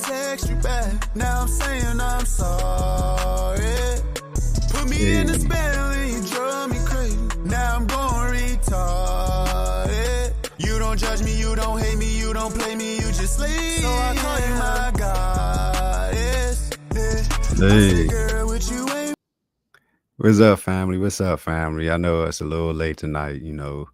text you back. Now I'm saying I'm sorry. Put me in the spell and you drove me crazy. Now I'm going retarded. You don't judge me, you don't hate me, you don't play me, you just leave. So I call you my goddess. Hey. What's up, family? What's up, family? I know it's a little late tonight, you know.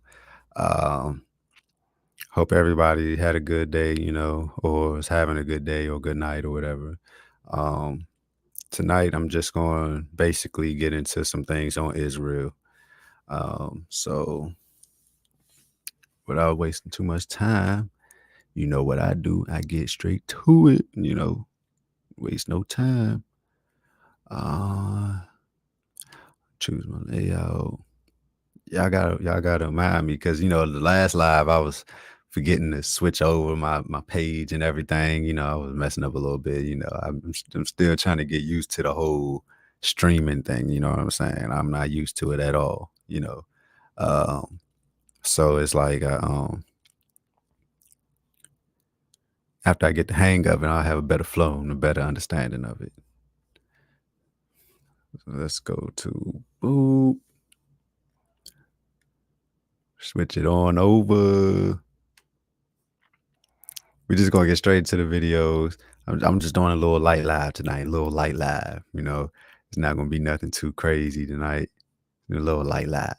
Hope everybody had a good day, you know, or is having a good day or good night or whatever. Tonight, I'm just going to basically get into some things on Israel. So without wasting too much time, you know what I do. I get straight to it, you know, waste no time. Choose my layout. Y'all gotta remind me, because, you know, the last live I was forgetting to switch over my page and everything. You know, I was messing up a little bit. You know, I'm still trying to get used to the whole streaming thing. You know what I'm saying? I'm not used to it at all, you know. So it's like after I get the hang of it, I'll have a better flow and a better understanding of it. So let's go to boop. Switch it on over. We're just gonna get straight into the videos. I'm just doing a little light live tonight, a little light live. You know, it's not gonna be nothing too crazy tonight. A little light live.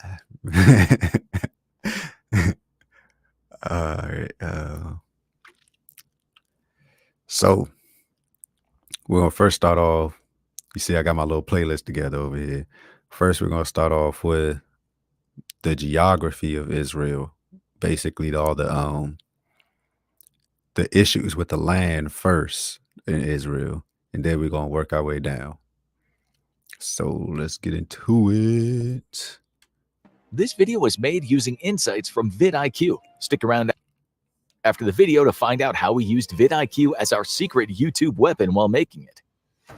All right. So we're gonna first start off. You see, I got my little playlist together over here. First, we're gonna start off with the geography of Israel, basically all the issues with the land first in Israel, and then we're gonna work our way down. So let's get into it. This video was made using insights from vidIQ. Stick around after the video to find out how we used vidIQ as our secret YouTube weapon while making it.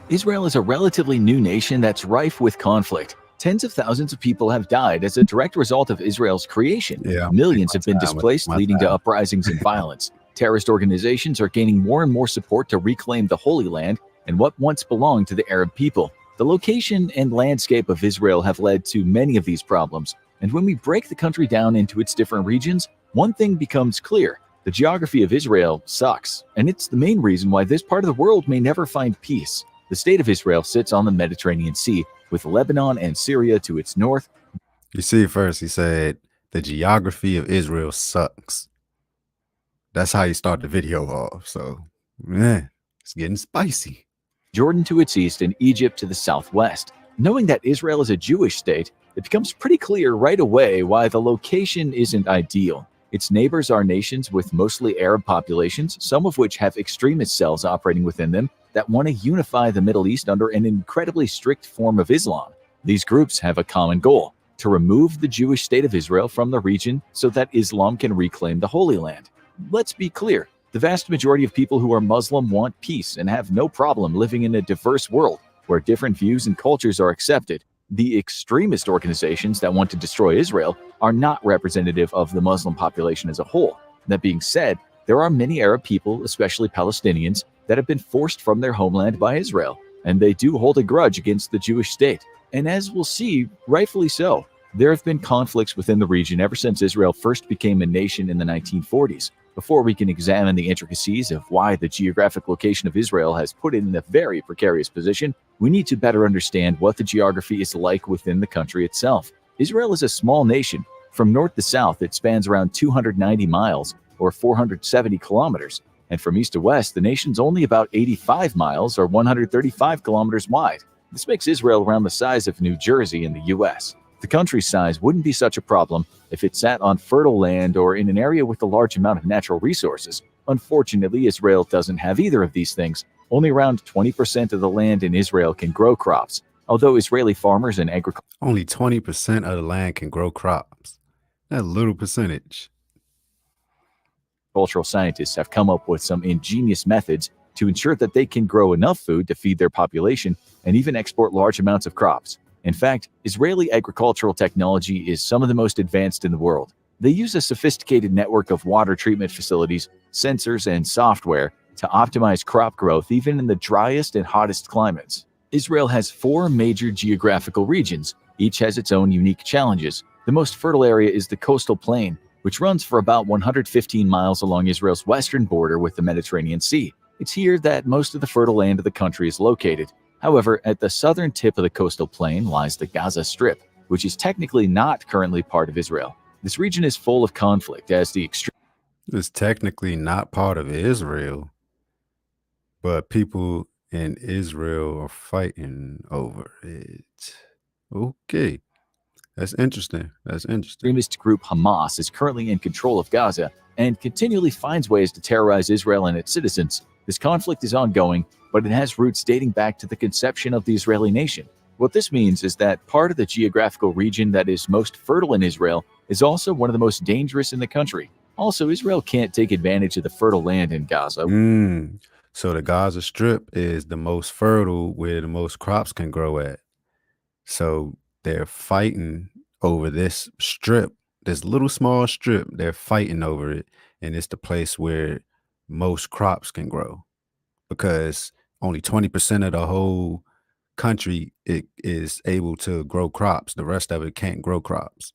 Israel is a relatively new nation that's rife with conflict. Tens of thousands of people have died as a direct result of Israel's creation. Millions have been displaced, leading to uprisings and violence. Terrorist organizations are gaining more and more support to reclaim the Holy Land and what once belonged to the Arab people. The location and landscape of Israel have led to many of these problems. And when we break the country down into its different regions, one thing becomes clear. The geography of Israel sucks. And it's the main reason why this part of the world may never find peace. The state of Israel sits on the Mediterranean Sea, with Lebanon and Syria to its north. You see, first he said, the geography of Israel sucks. That's how you start the video off. So, man, it's getting spicy. Jordan to its east and Egypt to the southwest. Knowing that Israel is a Jewish state, it becomes pretty clear right away why the location isn't ideal. Its neighbors are nations with mostly Arab populations, some of which have extremist cells operating within them that want to unify the Middle East under an incredibly strict form of Islam. These groups have a common goal: to remove the Jewish state of Israel from the region so that Islam can reclaim the Holy Land. Let's be clear, the vast majority of people who are Muslim want peace and have no problem living in a diverse world where different views and cultures are accepted. The extremist organizations that want to destroy Israel are not representative of the Muslim population as a whole. That being said, there are many Arab people, especially Palestinians, that have been forced from their homeland by Israel, and they do hold a grudge against the Jewish state. And as we'll see, rightfully so. There have been conflicts within the region ever since Israel first became a nation in the 1940s. Before we can examine the intricacies of why the geographic location of Israel has put it in a very precarious position, we need to better understand what the geography is like within the country itself. Israel is a small nation. From north to south, it spans around 290 miles, or 470 kilometers. And from east to west, the nation's only about 85 miles, or 135 kilometers wide. This makes Israel around the size of New Jersey in the US. The country's size wouldn't be such a problem if it sat on fertile land or in an area with a large amount of natural resources. Unfortunately, Israel doesn't have either of these things. Only around 20% of the land in Israel can grow crops. Although Israeli farmers and agriculture... Only 20% of the land can grow crops. That little percentage. Cultural scientists have come up with some ingenious methods to ensure that they can grow enough food to feed their population and even export large amounts of crops. In fact, Israeli agricultural technology is some of the most advanced in the world. They use a sophisticated network of water treatment facilities, sensors, and software to optimize crop growth even in the driest and hottest climates. Israel has 4 major geographical regions. Each has its own unique challenges. The most fertile area is the coastal plain, which runs for about 115 miles along Israel's western border with the Mediterranean Sea. It's here that most of the fertile land of the country is located. However, at the southern tip of the coastal plain lies the Gaza Strip, which is technically not currently part of Israel. This region is full of conflict as the extreme It's technically not part of Israel, but people in Israel are fighting over it. Okay. That's interesting. That's interesting. extremist group Hamas is currently in control of Gaza and continually finds ways to terrorize Israel and its citizens. This conflict is ongoing, but it has roots dating back to the conception of the Israeli nation. What this means is that part of the geographical region that is most fertile in Israel is also one of the most dangerous in the country. Also, Israel can't take advantage of the fertile land in Gaza. So the Gaza Strip is the most fertile where the most crops can grow at. So they're fighting over this strip, this little small strip. They're fighting over it, and it's the place where most crops can grow because only 20% of the whole country is able to grow crops. The rest of it can't grow crops.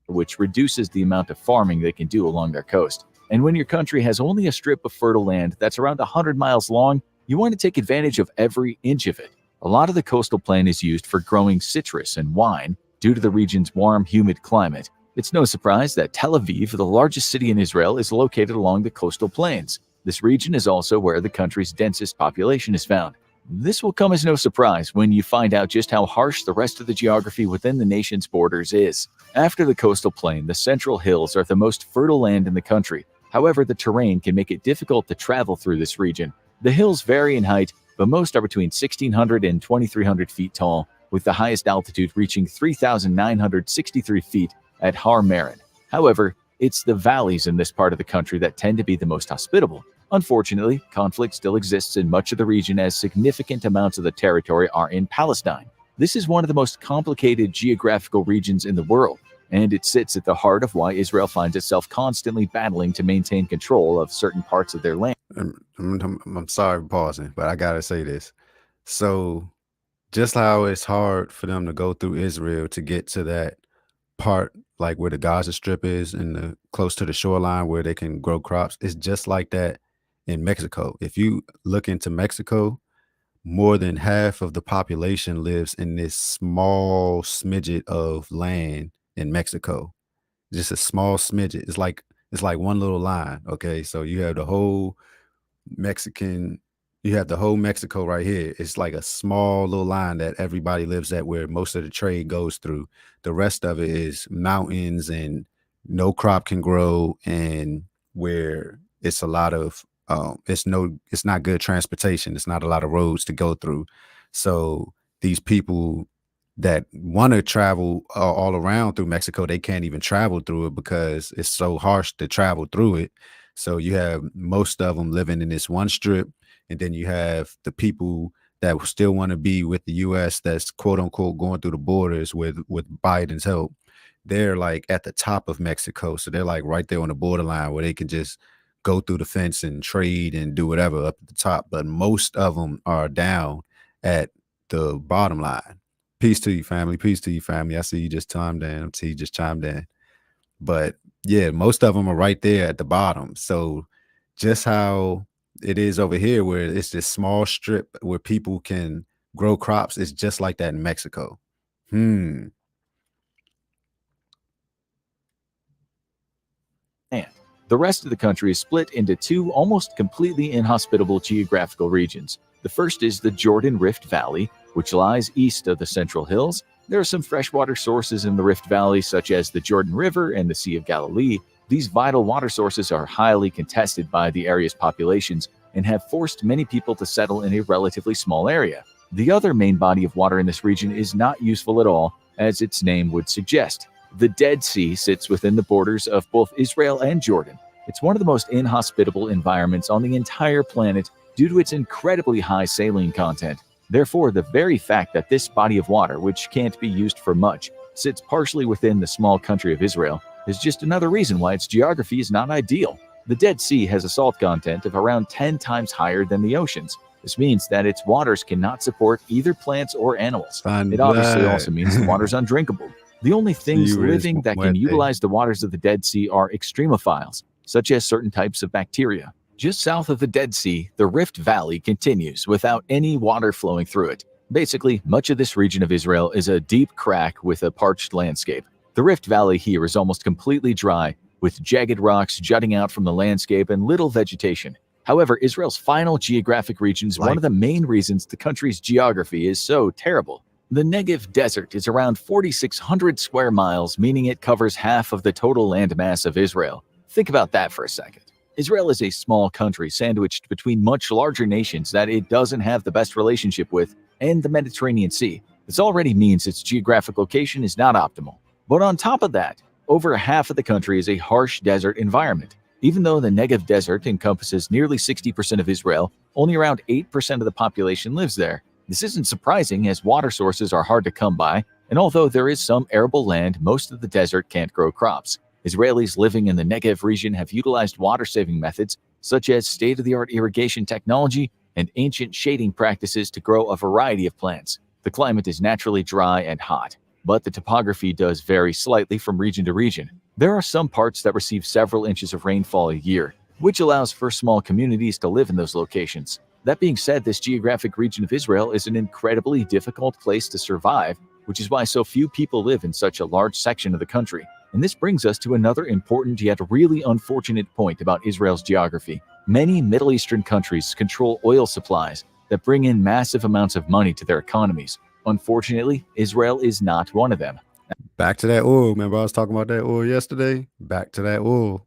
Which reduces the amount of farming they can do along their coast. And when your country has only a strip of fertile land that's around 100 miles long, you want to take advantage of every inch of it. A lot of the coastal plain is used for growing citrus and wine due to the region's warm, humid climate. It's no surprise that Tel Aviv, the largest city in Israel, is located along the coastal plains. This region is also where the country's densest population is found. This will come as no surprise when you find out just how harsh the rest of the geography within the nation's borders is. After the coastal plain, the central hills are the most fertile land in the country. However, the terrain can make it difficult to travel through this region. The hills vary in height, but most are between 1,600 and 2,300 feet tall, with the highest altitude reaching 3,963 feet at Har Meron. However, it's the valleys in this part of the country that tend to be the most hospitable. Unfortunately, conflict still exists in much of the region as significant amounts of the territory are in Palestine. This is one of the most complicated geographical regions in the world, and it sits at the heart of why Israel finds itself constantly battling to maintain control of certain parts of their land. I'm sorry for pausing, but I gotta say this. So just how it's hard for them to go through Israel to get to that part, like where the Gaza Strip is and close to the shoreline where they can grow crops, it's just like that in Mexico. If you look into Mexico, more than half of the population lives in this small smidget of land in Mexico. Just a small smidget. It's like one little line. Okay, so you have the whole Mexico right here. It's like a small little line that everybody lives at, where most of the trade goes through. The rest of it is mountains and no crop can grow, and where it's a lot of it's not good transportation. It's not a lot of roads to go through. So these people that want to travel all around through Mexico, they can't even travel through it because it's so harsh to travel through it. So you have most of them living in this one strip, and then you have the people that still want to be with the U.S. that's quote unquote going through the borders with Biden's help. They're like at the top of Mexico, so they're like right there on the borderline where they can just go through the fence and trade and do whatever up at the top. But most of them are down at the bottom line. Peace to you, family. Peace to you, family. I see you just chimed in. I see you just chimed in. But yeah, most of them are right there at the bottom. So just how it is over here, where it's this small strip where people can grow crops, it's just like that in Mexico. The rest of the country is split into 2 almost completely inhospitable geographical regions. The first is the Jordan Rift Valley, which lies east of the Central Hills. There are some freshwater sources in the Rift Valley, such as the Jordan River and the Sea of Galilee. These vital water sources are highly contested by the area's populations and have forced many people to settle in a relatively small area. The other main body of water in this region is not useful at all, as its name would suggest. The Dead Sea sits within the borders of both Israel and Jordan. It's one of the most inhospitable environments on the entire planet due to its incredibly high saline content. Therefore, the very fact that this body of water, which can't be used for much, sits partially within the small country of Israel, is just another reason why its geography is not ideal. The Dead Sea has a salt content of around 10 times higher than the oceans. This means that its waters cannot support either plants or animals. Sun It obviously blood. also means the water is undrinkable. The only things Sí, güey, living that can muerte. utilize the waters of the Dead Sea are extremophiles, such as certain types of bacteria. Just south of the Dead Sea, the Rift Valley continues without any water flowing through it. Basically, much of this region of Israel is a deep crack with a parched landscape. The Rift Valley here is almost completely dry, with jagged rocks jutting out from the landscape and little vegetation. However, Israel's final geographic region is one of the main reasons the country's geography is so terrible. The Negev Desert is around 4,600 square miles, meaning it covers half of the total landmass of Israel. Think about that for a second. Israel is a small country sandwiched between much larger nations that it doesn't have the best relationship with and the Mediterranean Sea. This already means its geographic location is not optimal. But on top of that, over half of the country is a harsh desert environment. Even though the Negev Desert encompasses nearly 60% of Israel, only around 8% of the population lives there. This isn't surprising as water sources are hard to come by, and although there is some arable land, most of the desert can't grow crops. Israelis living in the Negev region have utilized water-saving methods such as state-of-the-art irrigation technology and ancient shading practices to grow a variety of plants. The climate is naturally dry and hot, but the topography does vary slightly from region to region. There are some parts that receive several inches of rainfall a year, which allows for small communities to live in those locations. That being said, this geographic region of Israel is an incredibly difficult place to survive, which is why so few people live in such a large section of the country. And this brings us to another important yet really unfortunate point about Israel's geography. Many Middle Eastern countries control oil supplies that bring in massive amounts of money to their economies. Unfortunately, Israel is not one of them. Back to that oil. Remember I was talking about that oil yesterday? Back to that oil.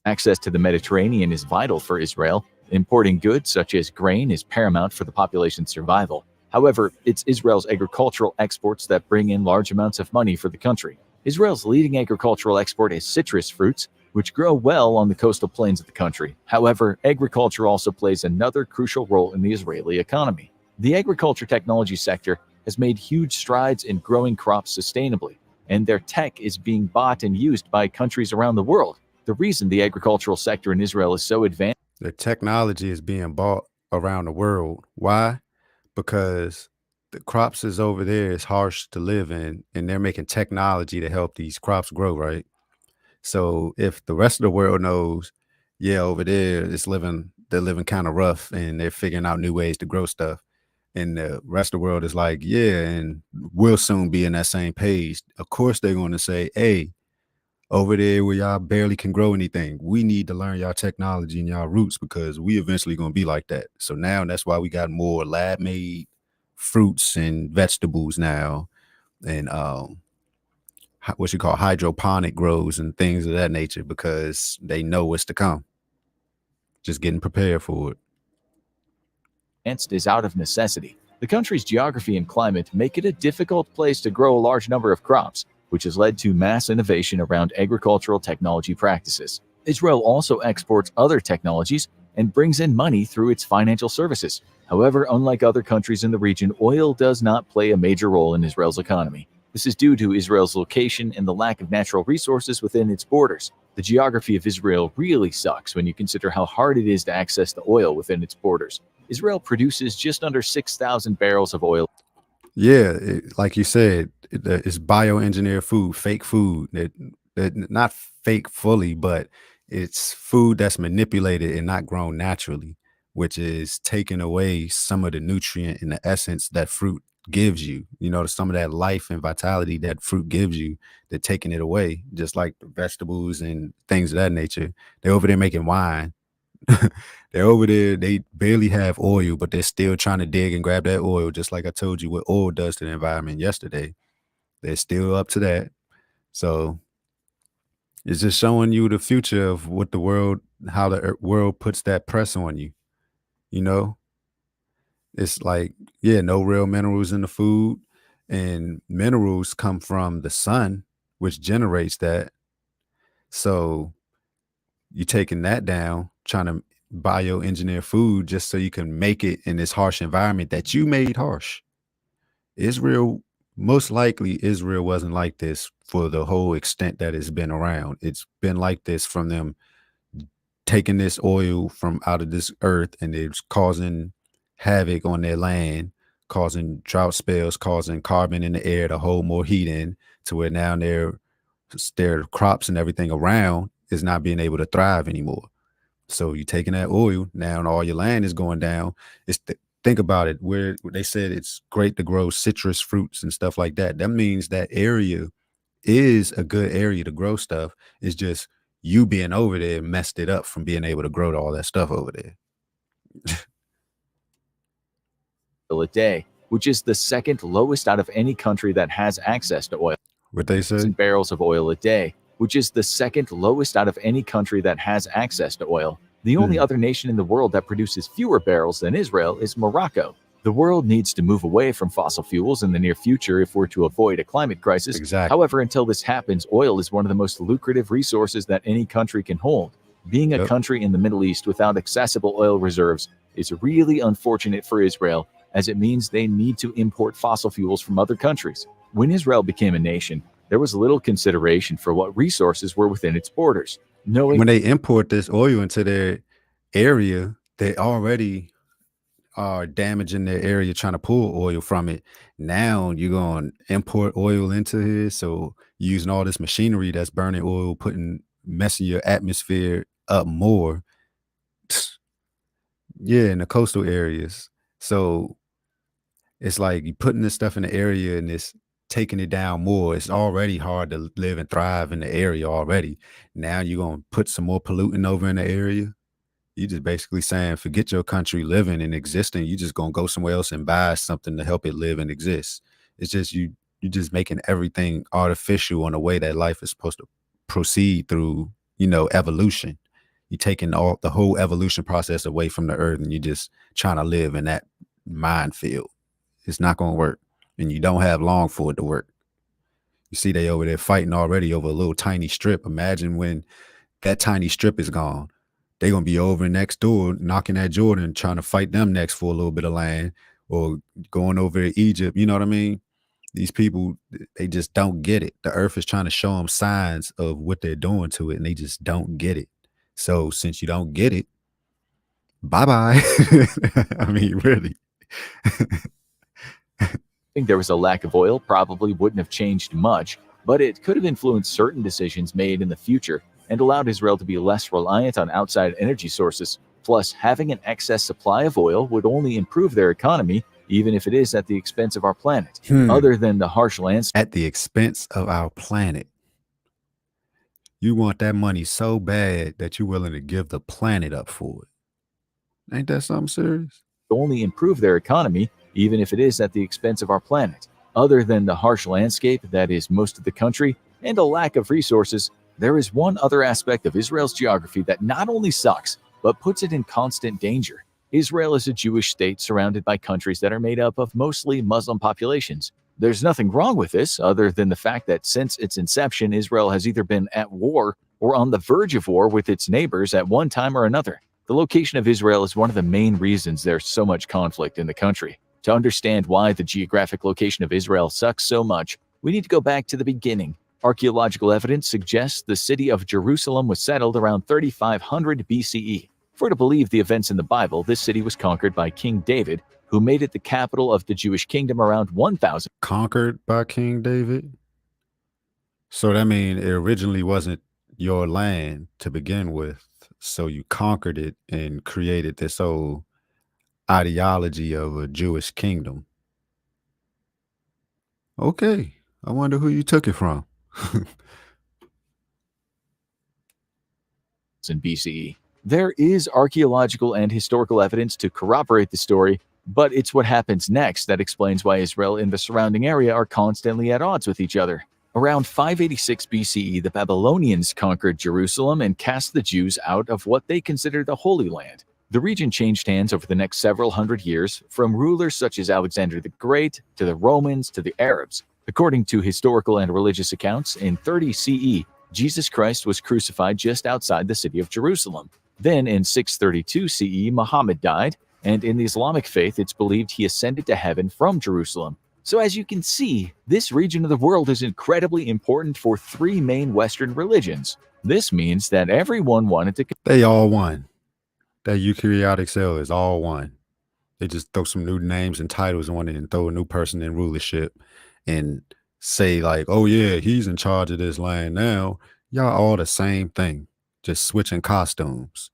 Access to the Mediterranean is vital for Israel. Importing goods such as grain is paramount for the population's survival. However, it's Israel's agricultural exports that bring in large amounts of money for the country. Israel's leading agricultural export is citrus fruits, which grow well on the coastal plains of the country. However, agriculture also plays another crucial role in the Israeli economy. The agriculture technology sector has made huge strides in growing crops sustainably, and their tech is being bought and used by countries around the world. The reason the agricultural sector in Israel is so advanced The technology is being bought around the world. Why? Because the crops is over there is harsh to live in, and they're making technology to help these crops grow, right? So if the rest of the world knows, yeah, over there they're living kind of rough and they're figuring out new ways to grow stuff. And the rest of the world is like, yeah, and we'll soon be in that same page. Of course, they're going to say, hey, over there where y'all barely can grow anything, we need to learn y'all technology and y'all roots because we eventually going to be like that. So now that's why we got more lab made fruits and vegetables now, and what you call hydroponic grows and things of that nature because they know what's to come. Just getting prepared for it. is out of necessity. The country's geography and climate make it a difficult place to grow a large number of crops, which has led to mass innovation around agricultural technology practices. Israel also exports other technologies and brings in money through its financial services. However, unlike other countries in the region, oil does not play a major role in Israel's economy. This is due to Israel's location and the lack of natural resources within its borders. The geography of Israel really sucks when you consider how hard it is to access the oil within its borders. Israel produces just under 6,000 barrels of oil. Yeah, like you said, it's bioengineered food, fake food that not fake fully, but it's food that's manipulated and not grown naturally, which is taking away some of the nutrient and the essence that fruit gives you. You know, some of that life and vitality that fruit gives you, they're taking it away, just like the vegetables and things of that nature. They're over there making wine. They're over there, they barely have oil, but they're still trying to dig and grab that oil, just like I told you what oil does to the environment yesterday. They're still up to that. So it's just showing you the future of what the world, how the world puts that press on you. You know, it's like, yeah, no real minerals in the food, and minerals come from the sun, which generates that. So you taking that down, trying to bioengineer food just so you can make it in this harsh environment that you made harsh. Israel, most likely, Israel wasn't like this for the whole extent that it's been around. It's been like this from them taking this oil from out of this earth, and it's causing havoc on their land, causing drought spells, causing carbon in the air to hold more heat in, to where now their crops and everything around is not being able to thrive anymore. So you taking that oil now, and all your land is going down. Think about it, where they said it's great to grow citrus fruits and stuff like that. That means that area is a good area to grow stuff. It's just you being over there messed it up from being able to grow all that stuff over there. A day, which is the second lowest out of any country that has access to oil. What they say? Barrels of oil a day, which is the second lowest out of any country that has access to oil. The only other nation in the world that produces fewer barrels than Israel is Morocco. The world needs to move away from fossil fuels in the near future if we're to avoid a climate crisis. Exactly. However, until this happens, oil is one of the most lucrative resources that any country can hold. Being a country in the Middle East without accessible oil reserves is really unfortunate for Israel, as it means they need to import fossil fuels from other countries. When Israel became a nation, there was little consideration for what resources were within its borders. When they import this oil into their area, they already are damaging their area trying to pull oil from it. Now you're going to import oil into here, so using all this machinery that's burning oil, messing your atmosphere up more. Yeah, in the coastal areas. So it's like you putting this stuff in the area and it's taking it down more. It's already hard to live and thrive in the area already. Now you're going to put some more pollutant over in the area. You just basically saying, forget your country living and existing. You just going to go somewhere else and buy something to help it live and exist. It's just you just making everything artificial on the way that life is supposed to proceed through, evolution. You're taking the whole evolution process away from the earth, and you're just trying to live in that minefield. It's not going to work, and you don't have long for it to work. You see, they over there fighting already over a little tiny strip. Imagine when that tiny strip is gone. They're going to be over next door, knocking at Jordan, trying to fight them next for a little bit of land, or going over to Egypt. You know what I mean? These people, they just don't get it. The earth is trying to show them signs of what they're doing to it, and they just don't get it. So since you don't get it, bye-bye. I mean, really. I think there was a lack of oil probably wouldn't have changed much, but it could have influenced certain decisions made in the future and allowed Israel to be less reliant on outside energy sources. Plus, having an excess supply of oil would only improve their economy, even if it is at the expense of our planet. Other than the harsh landscape. At the expense of our planet. You want that money so bad that you're willing to give the planet up for it. Ain't that something serious? Only improve their economy, even if it is at the expense of our planet. Other than the harsh landscape that is most of the country and a lack of resources, there is one other aspect of Israel's geography that not only sucks, but puts it in constant danger. Israel is a Jewish state surrounded by countries that are made up of mostly Muslim populations. There's nothing wrong with this, other than the fact that since its inception, Israel has either been at war or on the verge of war with its neighbors at one time or another. The location of Israel is one of the main reasons there's so much conflict in the country. To understand why the geographic location of Israel sucks so much, we need to go back to the beginning. Archaeological evidence suggests the city of Jerusalem was settled around 3500 BCE. If we're to believe the events in the Bible, this city was conquered by King David, who made it the capital of the Jewish kingdom around 1000. Conquered by King David? So that means it originally wasn't your land to begin with. So you conquered it and created this whole ideology of a Jewish kingdom. Okay. I wonder who you took it from. In BCE. There is archaeological and historical evidence to corroborate the story, but it's what happens next that explains why Israel and the surrounding area are constantly at odds with each other. Around 586 BCE, the Babylonians conquered Jerusalem and cast the Jews out of what they considered the Holy Land. The region changed hands over the next several hundred years, from rulers such as Alexander the Great to the Romans to the Arabs. According to historical and religious accounts, in 30 CE, Jesus Christ was crucified just outside the city of Jerusalem. Then in 632 CE, Muhammad died, and in the Islamic faith, it's believed he ascended to heaven from Jerusalem. So as you can see, this region of the world is incredibly important for three main Western religions. This means that everyone wanted to They all won. That eukaryotic cell is all one. They just throw some new names and titles on it and throw a new person in rulership and say like, oh yeah, he's in charge of this land now. Y'all all the same thing, just switching costumes.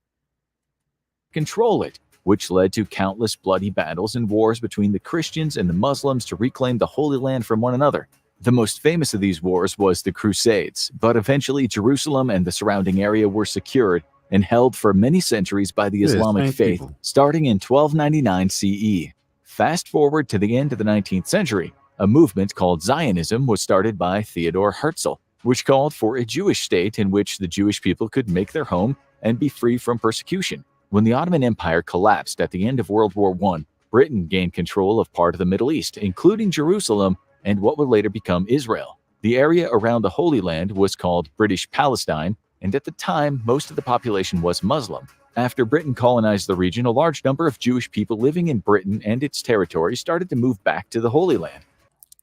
control it, which led to countless bloody battles and wars between the Christians and the Muslims to reclaim the Holy Land from one another. The most famous of these wars was the Crusades, but eventually Jerusalem and the surrounding area were secured and held for many centuries by the Yeah, Islamic same faith, people. starting in 1299 CE. Fast forward to the end of the 19th century, a movement called Zionism was started by Theodor Herzl, which called for a Jewish state in which the Jewish people could make their home and be free from persecution. When the Ottoman Empire collapsed at the end of World War I, Britain gained control of part of the Middle East, including Jerusalem and what would later become Israel. The area around the Holy Land was called British Palestine, and at the time, most of the population was Muslim. After Britain colonized the region, a large number of Jewish people living in Britain and its territories started to move back to the Holy Land.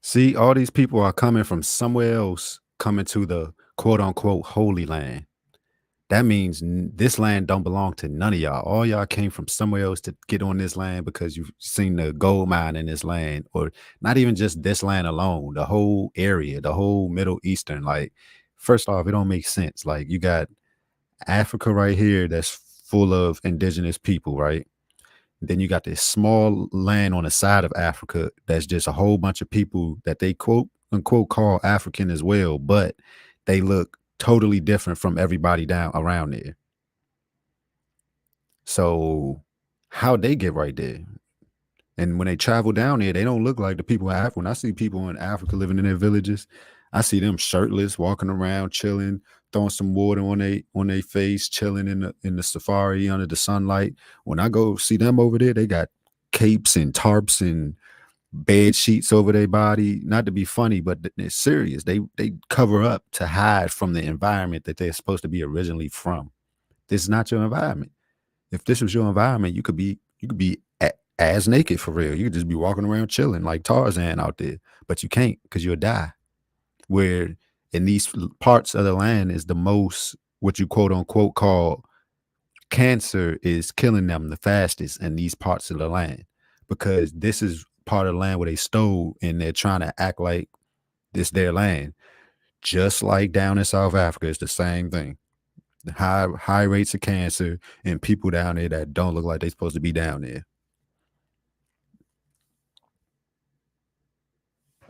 See, all these people are coming from somewhere else, coming to the quote unquote Holy Land. That means this land don't belong to none of y'all. All y'all came from somewhere else to get on this land because you've seen the gold mine in this land, or not even just this land alone, the whole area, the whole Middle Eastern. Like, first off, it don't make sense. Like, you got Africa right here that's full of indigenous people, right? Then you got this small land on the side of Africa that's just a whole bunch of people that they quote unquote call African as well, but they look totally different from everybody down around there. So how'd they get right there? And when they travel down there, they don't look like the people in Africa. When I see people in Africa living in their villages, I see them shirtless, walking around, chilling, throwing some water on their face, chilling in the safari under the sunlight. When I go see them over there, they got capes and tarps and bed sheets over their body. Not to be funny, but it's serious. They cover up to hide from the environment that they're supposed to be originally from. This is not your environment. If this was your environment, you could be ass naked for real. You could just be walking around chilling like Tarzan out there, but you can't because you'll die. Where in these parts of the land is the most, what you quote unquote call cancer is killing them the fastest in these parts of the land, because this is part of the land where they stole and they're trying to act like this their land. Just like down in South Africa, it's the same thing. High rates of cancer and people down there that don't look like they're supposed to be down there.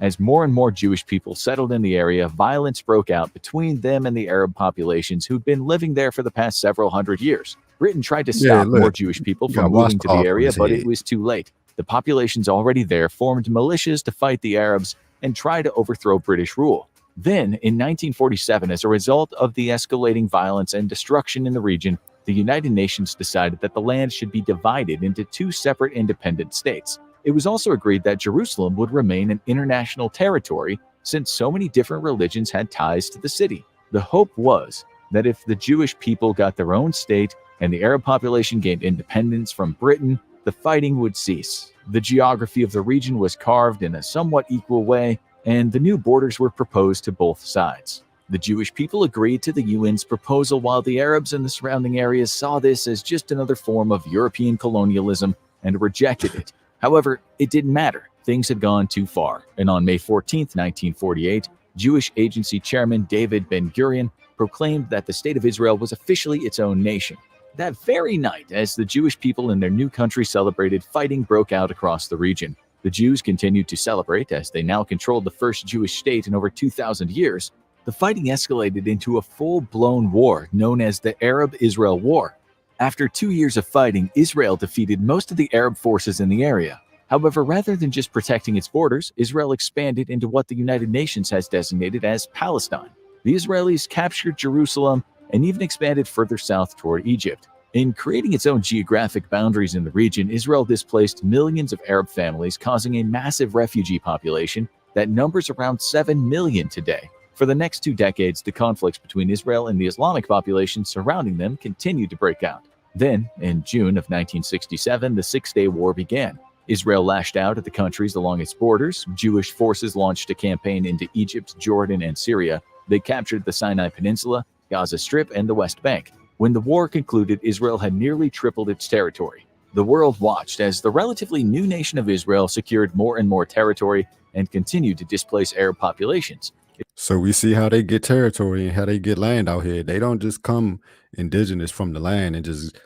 As more and more Jewish people settled in the area, violence broke out between them and the Arab populations who'd been living there for the past several hundred years. Britain tried to stop more Jewish people from moving to the area, but it was too late. The populations already there formed militias to fight the Arabs and try to overthrow British rule. Then, in 1947, as a result of the escalating violence and destruction in the region, the United Nations decided that the land should be divided into two separate independent states. It was also agreed that Jerusalem would remain an international territory since so many different religions had ties to the city. The hope was that if the Jewish people got their own state and the Arab population gained independence from Britain, the fighting would cease. The geography of the region was carved in a somewhat equal way, and the new borders were proposed to both sides. The Jewish people agreed to the UN's proposal, while the Arabs in the surrounding areas saw this as just another form of European colonialism and rejected it. However, it didn't matter. Things had gone too far, and on May 14, 1948, Jewish Agency Chairman David Ben-Gurion proclaimed that the State of Israel was officially its own nation. That very night, as the Jewish people in their new country celebrated, fighting broke out across the region. The Jews continued to celebrate as they now controlled the first Jewish state in over 2,000 years. The fighting escalated into a full-blown war known as the Arab-Israel War. After 2 years of fighting, Israel defeated most of the Arab forces in the area. However, rather than just protecting its borders, Israel expanded into what the United Nations has designated as Palestine. The Israelis captured Jerusalem and even expanded further south toward Egypt. In creating its own geographic boundaries in the region, Israel displaced millions of Arab families, causing a massive refugee population that numbers around 7 million today. For the next 2 decades, the conflicts between Israel and the Islamic population surrounding them continued to break out. Then, in June of 1967, the Six-Day War began. Israel lashed out at the countries along its borders. Jewish forces launched a campaign into Egypt, Jordan, and Syria. They captured the Sinai Peninsula, Gaza Strip, and the West Bank. When the war concluded, Israel had nearly tripled its territory. The world watched as the relatively new nation of Israel secured more and more territory and continued to displace Arab populations. So we see how they get territory and how they get land out here. They don't just come indigenous from the land and just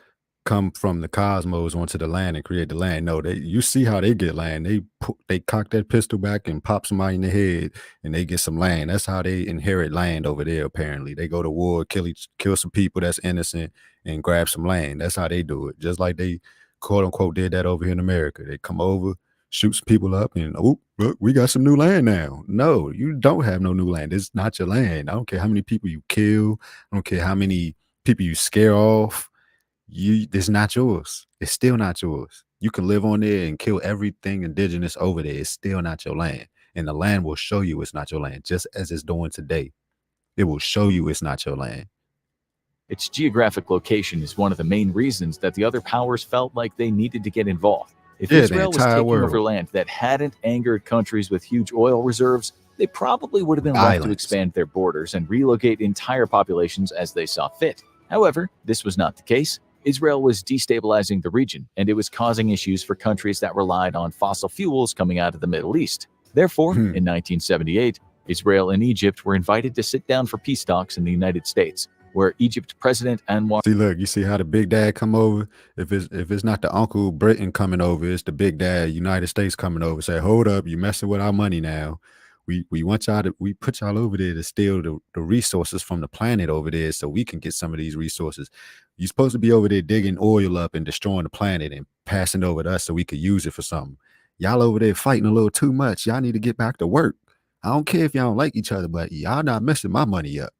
come from the cosmos onto the land and create the land. No, you see how they get land. They cock that pistol back and pop somebody in the head and they get some land. That's how they inherit land over there. Apparently, they go to war, kill some people that's innocent, and grab some land. That's how they do it. Just like they quote unquote did that over here in America. They come over, shoot some people up, and oh, look, we got some new land now. No, you don't have no new land. It's not your land. I don't care how many people you kill. I don't care how many people you scare off. It's not yours. It's still not yours. You can live on there and kill everything indigenous over there. It's still not your land. And the land will show you it's not your land, just as it's doing today. It will show you it's not your land. Its geographic location is one of the main reasons that the other powers felt like they needed to get involved. If Israel was taking over land that hadn't angered countries with huge oil reserves, they probably would have been left to expand their borders and relocate entire populations as they saw fit. However, this was not the case. Israel was destabilizing the region, and it was causing issues for countries that relied on fossil fuels coming out of the Middle East. Therefore, in 1978, Israel and Egypt were invited to sit down for peace talks in the United States, where Egypt President Anwar... See, look, you see how the big dad come over? If it's not the Uncle Britain coming over, it's the big dad, United States coming over. Say, hold up, you messing with our money now. We want y'all to, we put y'all over there to steal the resources from the planet over there so we can get some of these resources. You're supposed to be over there digging oil up and destroying the planet and passing it over to us so we could use it for something. Y'all over there fighting a little too much. Y'all need to get back to work. I don't care if y'all don't like each other, but y'all not messing my money up.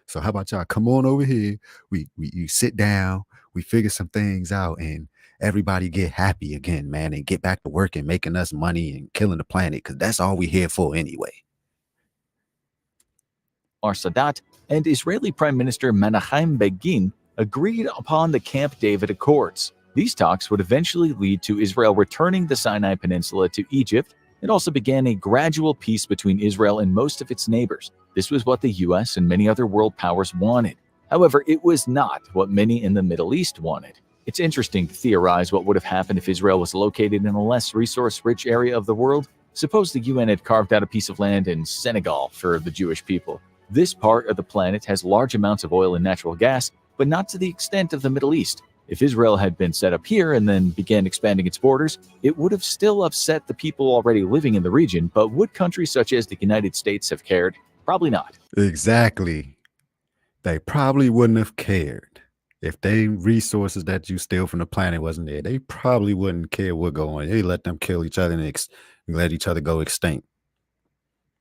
So how about y'all come on over here? You sit down, we figure some things out, and everybody get happy again, man, and get back to work and making us money and killing the planet, because that's all we here for anyway. Sadat and Israeli Prime Minister Menachem Begin agreed upon the Camp David Accords. These talks would eventually lead to Israel returning the Sinai Peninsula to Egypt. It also began a gradual peace between Israel and most of its neighbors. This was what the US and many other world powers wanted. However, it was not what many in the Middle East wanted. It's interesting to theorize what would have happened if Israel was located in a less resource-rich area of the world. Suppose the UN had carved out a piece of land in Senegal for the Jewish people. This part of the planet has large amounts of oil and natural gas, but not to the extent of the Middle East. If Israel had been set up here and then began expanding its borders, it would have still upset the people already living in the region, but would countries such as the United States have cared? Probably not. Exactly. They probably wouldn't have cared. If they resources that you steal from the planet wasn't there, they probably wouldn't care what go on. They let them kill each other and let each other go extinct.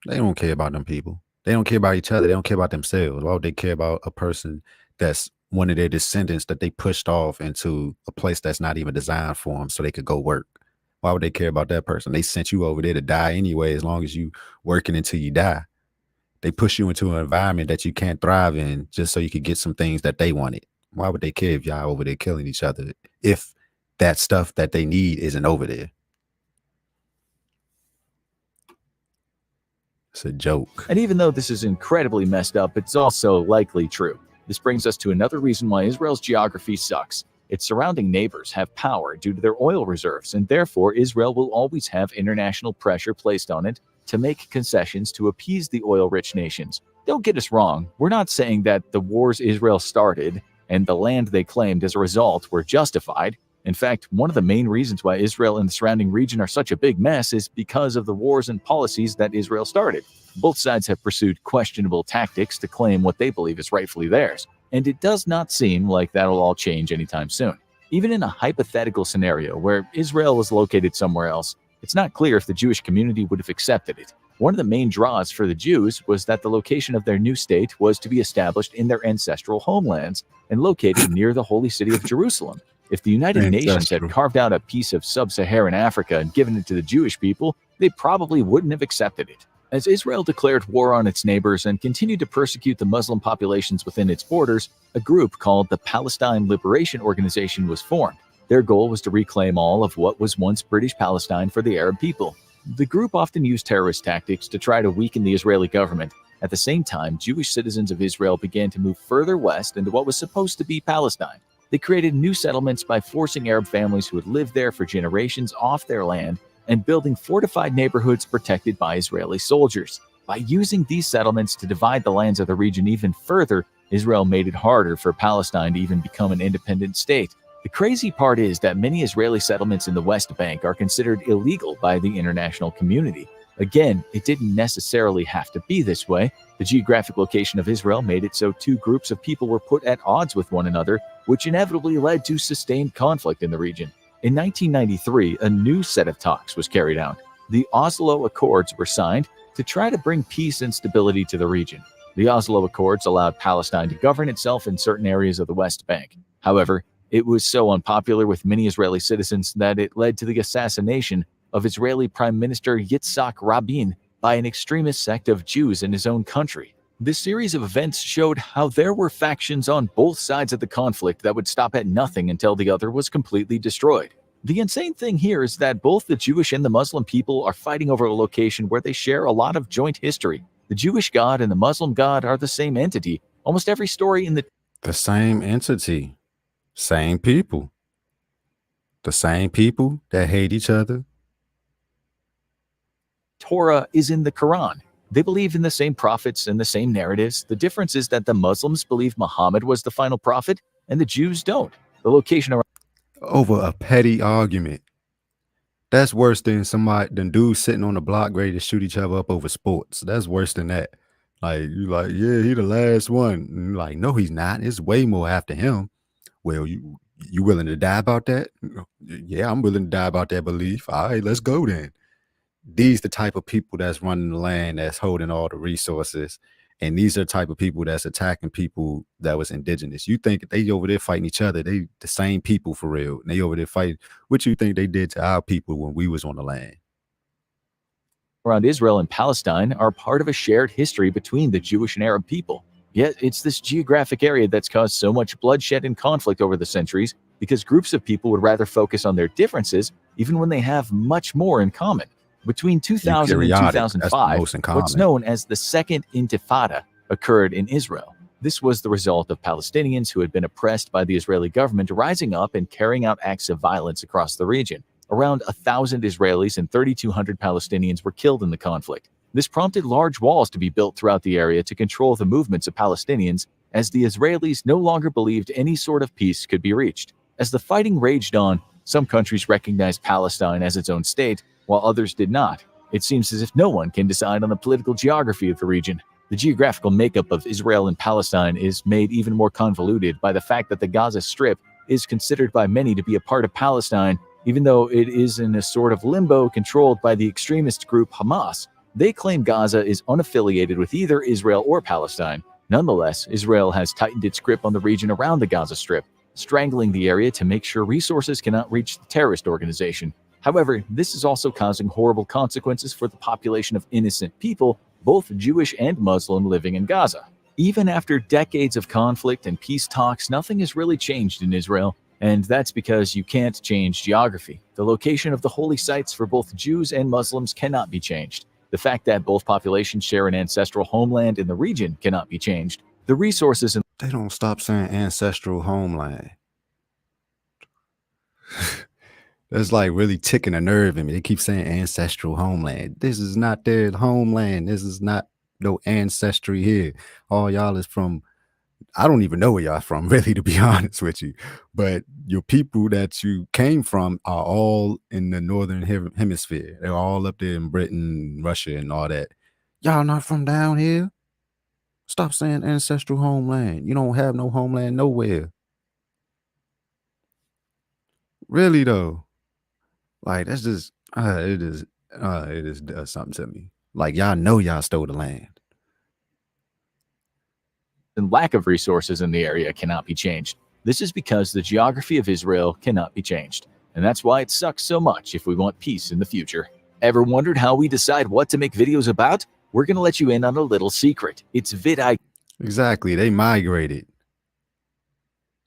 They don't care about them people. They don't care about each other. They don't care about themselves. Why would they care about a person that's one of their descendants that they pushed off into a place that's not even designed for them so they could go work? Why would they care about that person? They sent you over there to die anyway, as long as you working until you die. They push you into an environment that you can't thrive in just so you could get some things that they wanted. Why would they care if y'all over there killing each other if that stuff that they need isn't over there? It's a joke. And even though this is incredibly messed up, it's also likely true. This brings us to another reason why Israel's geography sucks. Its surrounding neighbors have power due to their oil reserves, and therefore Israel will always have international pressure placed on it to make concessions to appease the oil-rich nations. Don't get us wrong, we're not saying that the wars Israel started and the land they claimed as a result were justified. In fact, one of the main reasons why Israel and the surrounding region are such a big mess is because of the wars and policies that Israel started. Both sides have pursued questionable tactics to claim what they believe is rightfully theirs, and it does not seem like that'll all change anytime soon. Even in a hypothetical scenario where Israel was located somewhere else, it's not clear if the Jewish community would have accepted it. One of the main draws for the Jews was that the location of their new state was to be established in their ancestral homelands and located near the holy city of Jerusalem. If the United Nations had carved out a piece of sub-Saharan Africa and given it to the Jewish people, they probably wouldn't have accepted it. As Israel declared war on its neighbors and continued to persecute the Muslim populations within its borders, a group called the Palestine Liberation Organization was formed. Their goal was to reclaim all of what was once British Palestine for the Arab people. The group often used terrorist tactics to try to weaken the Israeli government. At the same time, Jewish citizens of Israel began to move further west into what was supposed to be Palestine. They created new settlements by forcing Arab families who had lived there for generations off their land and building fortified neighborhoods protected by Israeli soldiers. By using these settlements to divide the lands of the region even further, Israel made it harder for Palestine to even become an independent state. The crazy part is that many Israeli settlements in the West Bank are considered illegal by the international community. Again, it didn't necessarily have to be this way. The geographic location of Israel made it so two groups of people were put at odds with one another, which inevitably led to sustained conflict in the region. In 1993, a new set of talks was carried out. The Oslo Accords were signed to try to bring peace and stability to the region. The Oslo Accords allowed Palestine to govern itself in certain areas of the West Bank. However, it was so unpopular with many Israeli citizens that it led to the assassination of Israeli Prime Minister Yitzhak Rabin by an extremist sect of Jews in his own country. This series of events showed how there were factions on both sides of the conflict that would stop at nothing until the other was completely destroyed. The insane thing here is that both the Jewish and the Muslim people are fighting over a location where they share a lot of joint history. The Jewish God and the Muslim God are the same entity. Almost every story in the same entity, same people. The same people that hate each other. Torah is in the Quran. They believe in the same prophets and the same narratives. The difference is that the Muslims believe Muhammad was the final prophet and the Jews don't. The location around over a petty argument. That's worse than dudes sitting on the block ready to shoot each other up over sports. That's worse than that. Like, you like, yeah, he the last one. And you're like, no, he's not. It's way more after him. Well, you willing to die about that? Yeah, I'm willing to die about that belief. All right, let's go then. These the type of people that's running the land, that's holding all the resources. And these are the type of people that's attacking people that was indigenous. You think they over there fighting each other, they the same people for real. And they over there fighting. What you think they did to our people when we was on the land? Around Israel and Palestine are part of a shared history between the Jewish and Arab people. Yet it's this geographic area that's caused so much bloodshed and conflict over the centuries because groups of people would rather focus on their differences even when they have much more in common. Between 2000 and 2005, what's known as the Second Intifada occurred in Israel. This was the result of Palestinians who had been oppressed by the Israeli government rising up and carrying out acts of violence across the region. Around 1,000 Israelis and 3,200 Palestinians were killed in the conflict. This prompted large walls to be built throughout the area to control the movements of Palestinians, as the Israelis no longer believed any sort of peace could be reached. As the fighting raged on, some countries recognized Palestine as its own state, while others did not. It seems as if no one can decide on the political geography of the region. The geographical makeup of Israel and Palestine is made even more convoluted by the fact that the Gaza Strip is considered by many to be a part of Palestine, even though it is in a sort of limbo controlled by the extremist group Hamas. They claim Gaza is unaffiliated with either Israel or Palestine. Nonetheless, Israel has tightened its grip on the region around the Gaza Strip, strangling the area to make sure resources cannot reach the terrorist organization. However, this is also causing horrible consequences for the population of innocent people, both Jewish and Muslim, living in Gaza. Even after decades of conflict and peace talks, nothing has really changed in Israel, and that's because you can't change geography. The location of the holy sites for both Jews and Muslims cannot be changed. The fact that both populations share an ancestral homeland in the region cannot be changed. The resources they don't stop saying ancestral homeland. That's like really ticking a nerve in me. They keep saying ancestral homeland. This is not their homeland. This is not no ancestry here. All y'all is from, I don't even know where y'all from, really, to be honest with you. But your people that you came from are all in the northern hemisphere. They're all up there in Britain, Russia, and all that. Y'all not from down here? Stop saying ancestral homeland. You don't have no homeland nowhere. Really, though. Like, that's just, it does something to me. Like, y'all know y'all stole the land. and lack of resources in the area cannot be changed. This is because the geography of Israel cannot be changed. And that's why it sucks so much if we want peace in the future. Ever wondered how we decide what to make videos about? We're going to let you in on a little secret. It's vidIQ. Exactly. They migrated.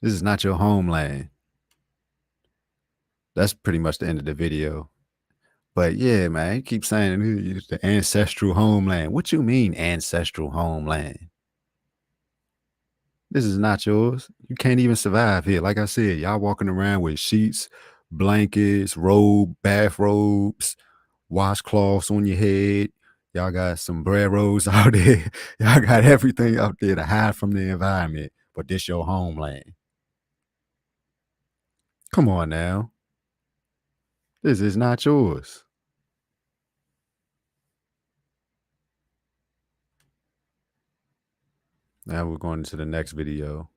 This is not your homeland. That's pretty much the end of the video. But yeah, man, you keep saying it's the ancestral homeland. What you mean ancestral homeland? This is not yours. You can't even survive here. Like I said, y'all walking around with sheets, blankets, bathrobes, washcloths on your head. Y'all got sombreros out there. Y'all got everything out there to hide from the environment. But this your homeland. Come on now. This is not yours. Now we're going to the next video.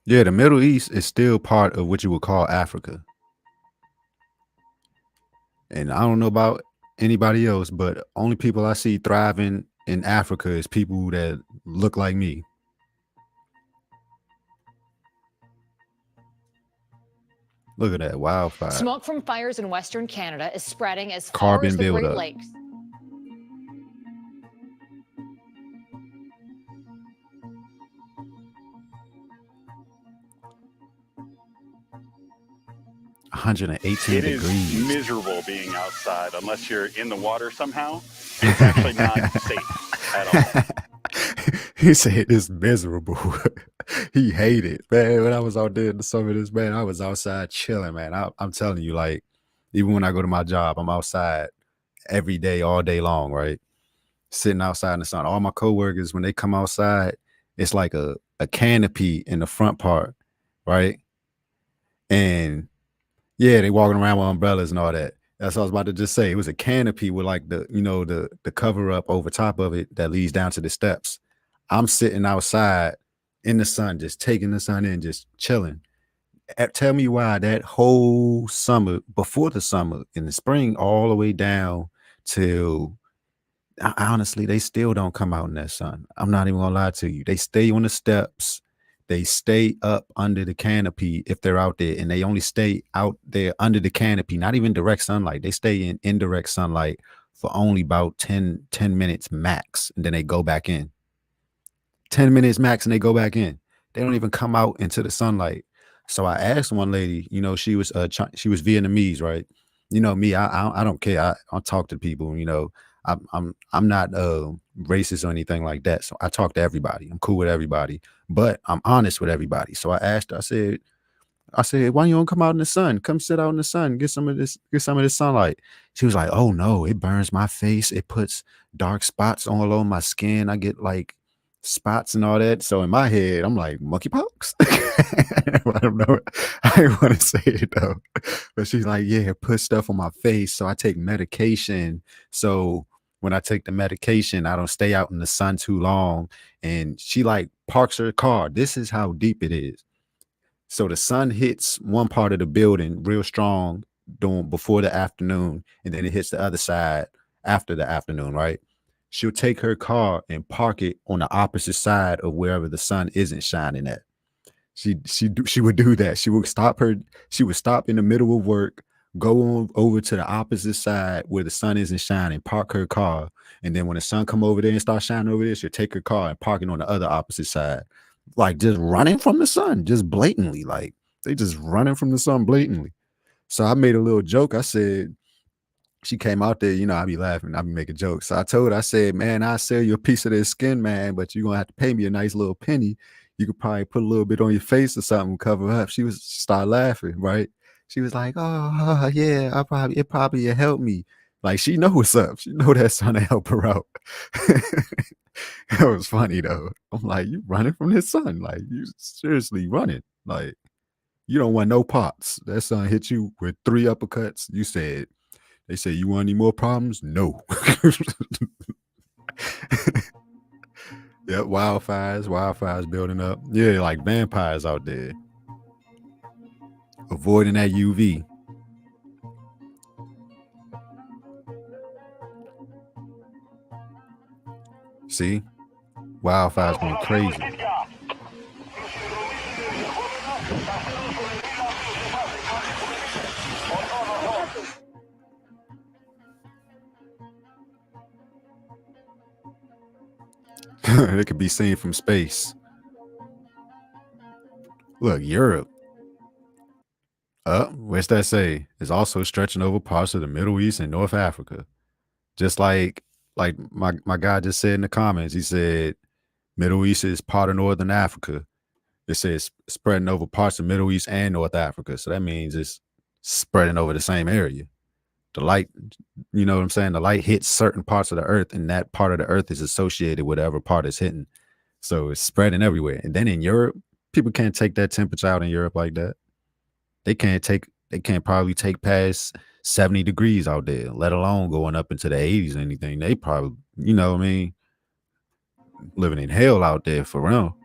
Yeah, the Middle East is still part of what you would call Africa. And I don't know about anybody else, but only people I see thriving in Africa is people that look like me. Look at that wildfire. Smoke from fires in Western Canada is spreading as far Carbon as the Great buildup. Lakes. It is degrees. miserable being outside unless you're in the water somehow. It's actually not safe at all. He said it's miserable. He hated, man. When I was out there in the summer, man, I was outside chilling, man. I'm telling you, like, even when I go to my job, I'm outside every day, all day long, right? Sitting outside in the sun. All my coworkers, when they come outside, it's like a canopy in the front part, right? And yeah, they walking around with umbrellas and all that. That's what I was about to just say. It was a canopy with like the cover up over top of it that leads down to the steps. I'm sitting outside in the sun, just taking the sun in, just chilling. Tell me why that whole summer, before the summer, in the spring, all the way down till honestly, they still don't come out in that sun. I'm not even gonna lie to you. They stay on the steps. They stay up under the canopy if they're out there, and they only stay out there under the canopy, not even direct sunlight. They stay in indirect sunlight for only about 10 minutes max, and then they go back in. 10 minutes max, and they go back in. They don't even come out into the sunlight. So I asked one lady, she was Vietnamese, right? You know me, I don't care. I talk to people, I'm not racist or anything like that. So I talk to everybody. I'm cool with everybody, but I'm honest with everybody. So I asked, I said, why you don't come out in the sun? Come sit out in the sun, get some of this sunlight. She was like, oh no, it burns my face. It puts dark spots all over my skin. I get like spots and all that. So in my head, I'm like, monkeypox. I don't know. I didn't want to say it though. But she's like, yeah, it puts stuff on my face. So I take medication. So when I take the medication, I don't stay out in the sun too long. And she like parks her car. This is how deep it is. So the sun hits one part of the building real strong before the afternoon, and then it hits the other side after the afternoon, right? She'll take her car and park it on the opposite side of wherever the sun isn't shining at. She would do that. She would stop in the middle of work, go on over to the opposite side where the sun isn't shining, park her car, and then when the sun come over there and start shining over there, she'll take her car and park it on the other opposite side. Like just running from the sun, just blatantly. Like they just running from the sun blatantly. So I made a little joke. I said, she came out there, I be laughing, I be making jokes. So I told her, I said, man, I'll sell you a piece of this skin, man, but you're gonna have to pay me a nice little penny. You could probably put a little bit on your face or something, cover up. She started laughing, right? She was like, oh yeah, it probably help me. Like she know what's up. She know that sun to help her out. That was funny though. I'm like, you running from this sun? Like you seriously running? Like you don't want no pops. That sun hit you with 3 uppercuts. They say, you want any more problems? No. Yep, wildfires building up. Yeah, like vampires out there. Avoiding that UV. See? Wildfires going crazy. It could be seen from space. Look, Europe. What's that say? It's also stretching over parts of the Middle East and North Africa. Just like my guy just said in the comments, he said Middle East is part of Northern Africa. It says spreading over parts of Middle East and North Africa. So that means it's spreading over the same area. The light, you know what I'm saying? The light hits certain parts of the earth, and that part of the earth is associated with whatever part it's hitting. So it's spreading everywhere. And then in Europe, people can't take that temperature out in Europe like that. They can't probably take past 70 degrees out there, let alone going up into the 80s or anything. They probably, you know what I mean, living in hell out there for real.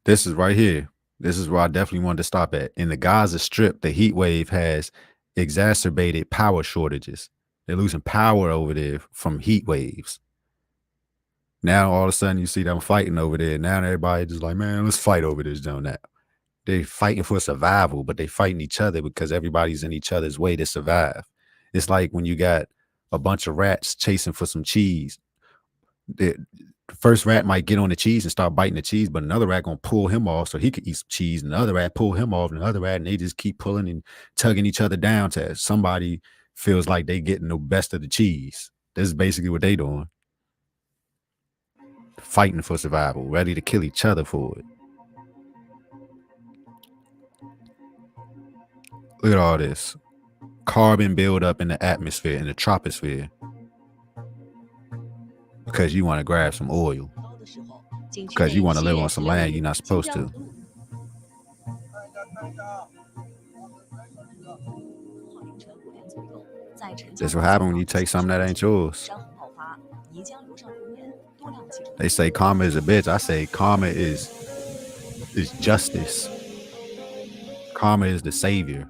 This is right here. This is where I definitely wanted to stop at. In the Gaza Strip, the heat wave has exacerbated power shortages. They're losing power over there from heat waves. Now all of a sudden you see them fighting over there. Now everybody just like, man, let's fight over this, doing that. They're fighting for survival, but they fighting each other because everybody's in each other's way to survive. It's like when you got a bunch of rats chasing for some cheese. The first rat might get on the cheese and start biting the cheese, but another rat gonna pull him off so he could eat some cheese. And another rat pull him off, and another rat, and they just keep pulling and tugging each other down till somebody feels like they getting the best of the cheese. This is basically what they doing. Fighting for survival, ready to kill each other for it. Look at all this carbon buildup in the atmosphere, in the troposphere, because you want to grab some oil, because you want to live on some land you're not supposed to. That's what happens when you take something that ain't yours. They say karma is a bitch. I say karma is justice. Karma is the savior.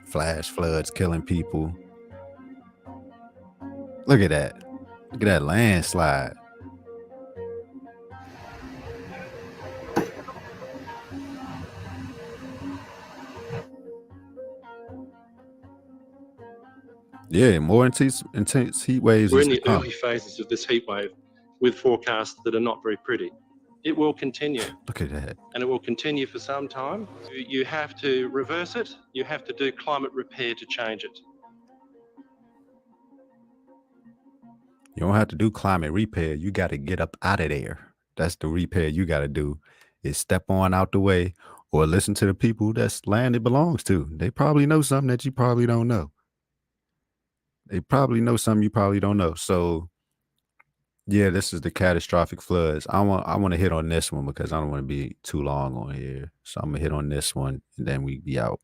Flash floods killing people. Look at that. Look at that landslide. Yeah, more intense heat waves. We're in the early phases of this heat wave with forecasts that are not very pretty. It will continue. Look at that. And it will continue for some time. You have to reverse it. You have to do climate repair to change it. You don't have to do climate repair. You got to get up out of there. That's the repair you got to do, is step on out the way or listen to the people that's land it belongs to. They probably know something that you probably don't know. They probably know something you probably don't know. So yeah, this is the catastrophic floods. I want to hit on this one because I don't want to be too long on here. So I'm gonna hit on this one and then we be out.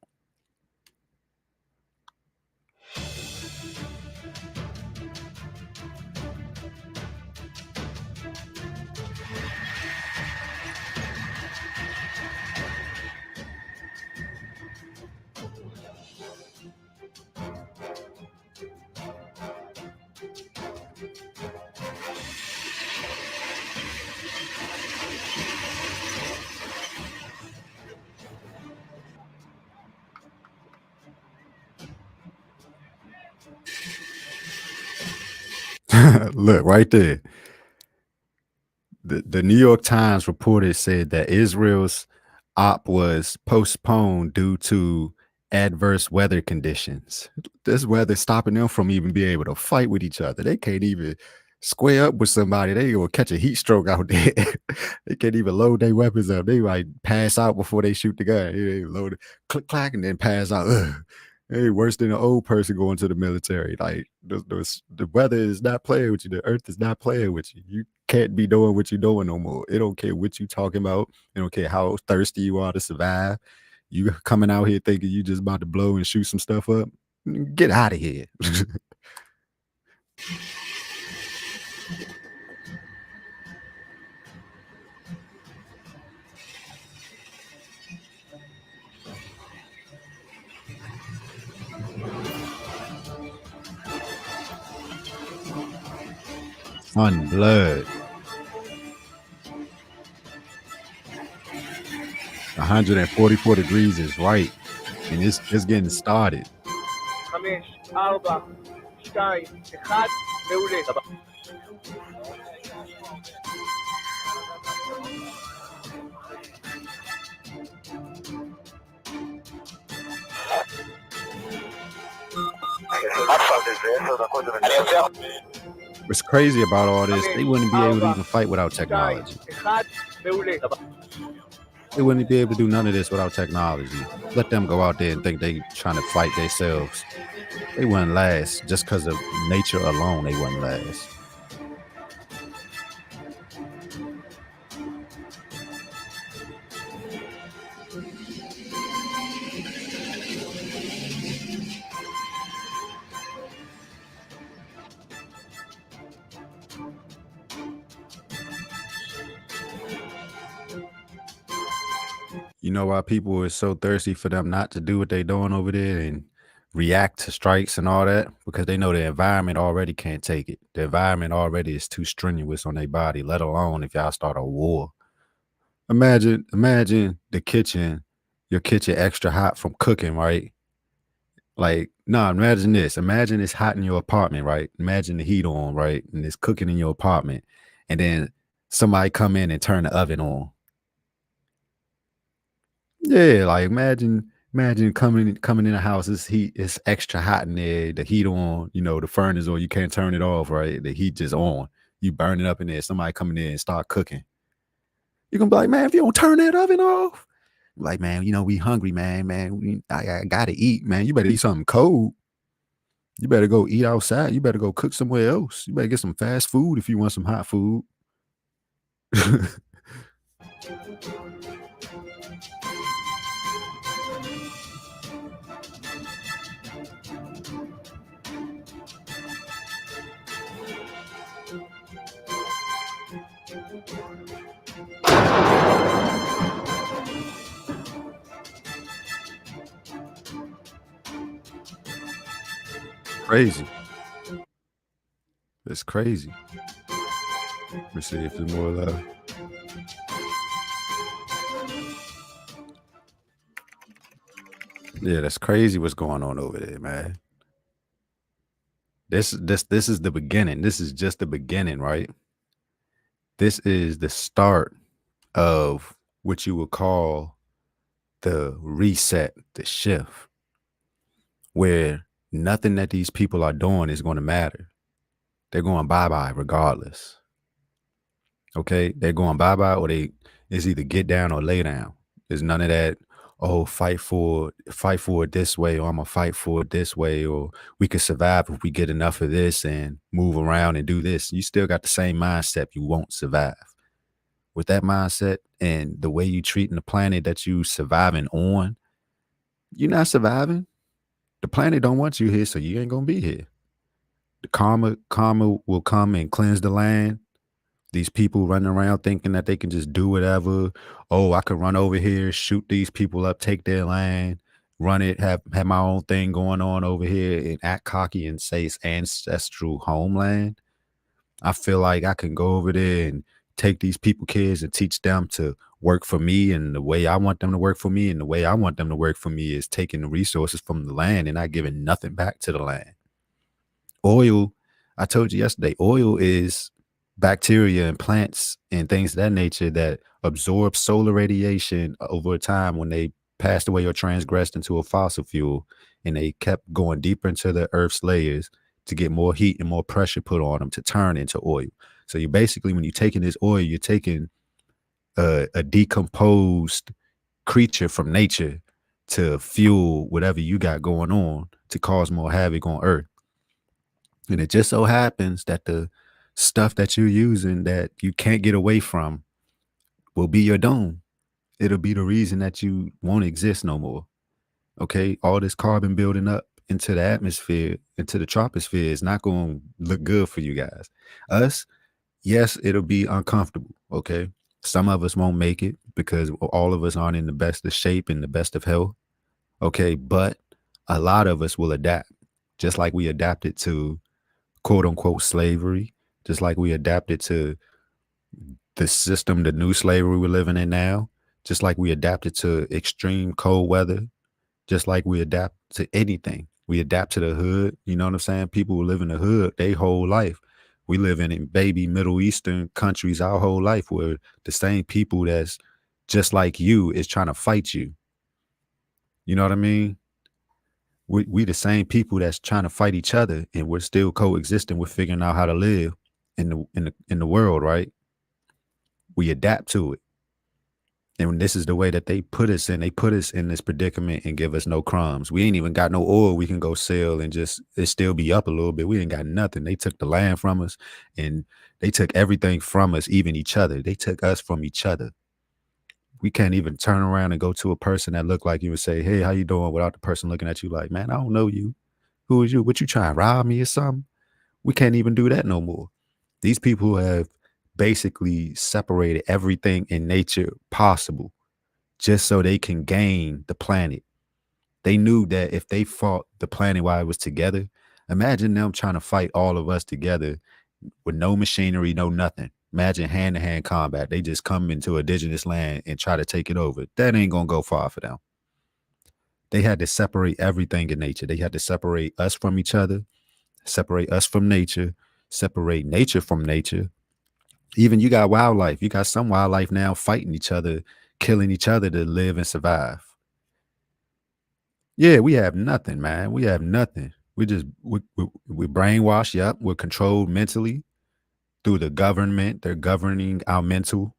Look right there. The New York Times reported said that Israel's op was postponed due to adverse weather conditions. This weather stopping them from even being able to fight with each other. They can't even square up with somebody. They will catch a heat stroke out there. They can't even load their weapons up. They might pass out before they shoot the gun. They load it, click clack, and then pass out. Ugh. Hey, worse than an old person going to the military. Like the weather is not playing with you. The earth is not playing with you. You can't be doing what you're doing no more. It don't care what you talking about. It don't care how thirsty you are to survive. You coming out here thinking you just about to blow and shoot some stuff up. Get out of here. Fun blood. 144 degrees is right, and it's just getting started. What's crazy about all this, they wouldn't be able to even fight without technology. They wouldn't be able to do none of this without technology. Let them go out there and think they trying to fight themselves. They wouldn't last. Just because of nature alone, they wouldn't last. You know why people are so thirsty for them not to do what they're doing over there and react to strikes and all that? Because they know the environment already can't take it. The environment already is too strenuous on their body, let alone if y'all start a war. Imagine the kitchen, your kitchen extra hot from cooking, right? Like, nah, imagine this. Imagine it's hot in your apartment, right? Imagine the heat on, right? And it's cooking in your apartment. And then somebody come in and turn the oven on. Yeah, like imagine coming in the house, it's extra hot in there, the heat on, the furnace on, you can't turn it off, right? The heat just on. You burn it up in there, somebody coming in and start cooking. You're gonna be like, man, if you don't turn that oven off, like, man, we hungry, man. I gotta eat, man. You better eat something cold. You better go eat outside. You better go cook somewhere else. You better get some fast food if you want some hot food. Crazy. It's crazy. Let me see if there's more left. Yeah, that's crazy what's going on over there, man. This is the beginning. This is just the beginning, right? This is the start of what you would call the reset, the shift, where nothing that these people are doing is going to matter. They're going bye-bye regardless. Okay? They're going bye-bye, or it's either get down or lay down. There's none of that, oh, fight for it this way, or I'm going to fight for it this way, or we could survive if we get enough of this and move around and do this. You still got the same mindset. You won't survive. With that mindset and the way you treating the planet that you surviving on, you're not surviving. The planet don't want you here, so you ain't gonna be here. The karma will come and cleanse the land. These people running around thinking that they can just do whatever. Oh, I could run over here, shoot these people up, take their land, run it, have my own thing going on over here, and act cocky and say it's ancestral homeland. I feel like I can go over there and take these people kids and teach them to work for me, and the way I want them to work for me, and the way I want them to work for me is taking the resources from the land and not giving nothing back to the land. Oil, I told you yesterday, oil is bacteria and plants and things of that nature that absorb solar radiation over time when they passed away or transgressed into a fossil fuel, and they kept going deeper into the earth's layers to get more heat and more pressure put on them to turn into oil. So you basically, when you're taking this oil, you're taking a decomposed creature from nature to fuel whatever you got going on to cause more havoc on earth. And it just so happens that the stuff that you're using that you can't get away from will be your dome. It'll be the reason that you won't exist no more. Okay, all this carbon building up into the atmosphere, into the troposphere, is not going to look good for you guys. Us, yes, it'll be uncomfortable. Okay, some of us won't make it because all of us aren't in the best of shape and the best of health. Okay, but a lot of us will adapt, just like we adapted to quote unquote slavery, just like we adapted to the system, the new slavery we're living in now, just like we adapted to extreme cold weather, just like we adapt to anything. We adapt to the hood. You know what I'm saying? People who live in the hood their whole life. We live in baby Middle Eastern countries our whole life, where the same people that's just like you is trying to fight you. You know what I mean? we the same people that's trying to fight each other, and we're still coexisting. We're figuring out how to live in the world, right? We adapt to it. And this is the way that they put us in. They put us in this predicament and give us no crumbs. We ain't even got no oil we can go sell and just it still be up a little bit. We ain't got nothing. They took the land from us, and they took everything from us, even each other. They took us from each other. We can't even turn around and go to a person that look like you and say, "Hey, how you doing?" without the person looking at you like, "Man, I don't know you. Who is you? What you trying to rob me or something?" We can't even do that no more. These people have basically separated everything in nature possible just so they can gain the planet. They knew that if they fought the planet while it was together, imagine them trying to fight all of us together with no machinery, no nothing. Imagine hand-to-hand combat. They just come into indigenous land and try to take it over. That ain't gonna go far for them. They had to separate everything in nature. They had to separate us from each other, separate us from nature, separate nature from nature. Even you got wildlife. You got some wildlife now fighting each other, killing each other to live and survive. Yeah, we have nothing, man. We have nothing. We're brainwashed. Yep, we're controlled mentally through the government. They're governing our mental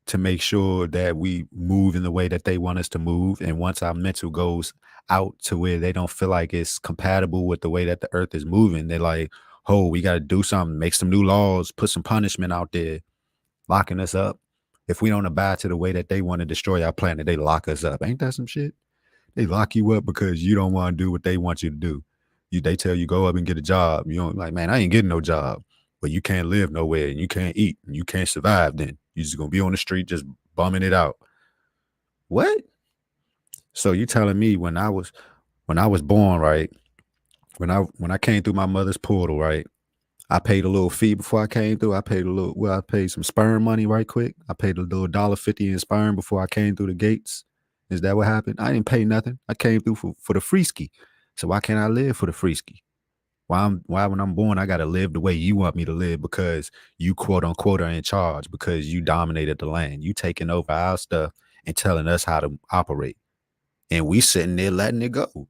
to make sure that we move in the way that they want us to move. And once our mental goes out to where they don't feel like it's compatible with the way that the earth is moving, they're like, "Oh, we got to do something, make some new laws, put some punishment out there, locking us up." If we don't abide to the way that they want to destroy our planet, they lock us up. Ain't that some shit? They lock you up because you don't want to do what they want you to do. They tell you go up and get a job. You don't like, man, I ain't getting no job. But you can't live nowhere and you can't eat and you can't survive. Then you're just gonna be on the street just bumming it out. What? So you telling me when I was born, right? When I came through my mother's portal, right? I paid a little fee before I came through. I paid some sperm money right quick. I paid a little $1.50 in sperm before I came through the gates. Is that what happened? I didn't pay nothing. I came through for the free ski. So why can't I live for the free ski? Why when I'm born, I gotta live the way you want me to live because you quote unquote are in charge, because you dominated the land. You taking over our stuff and telling us how to operate. And we sitting there letting it go.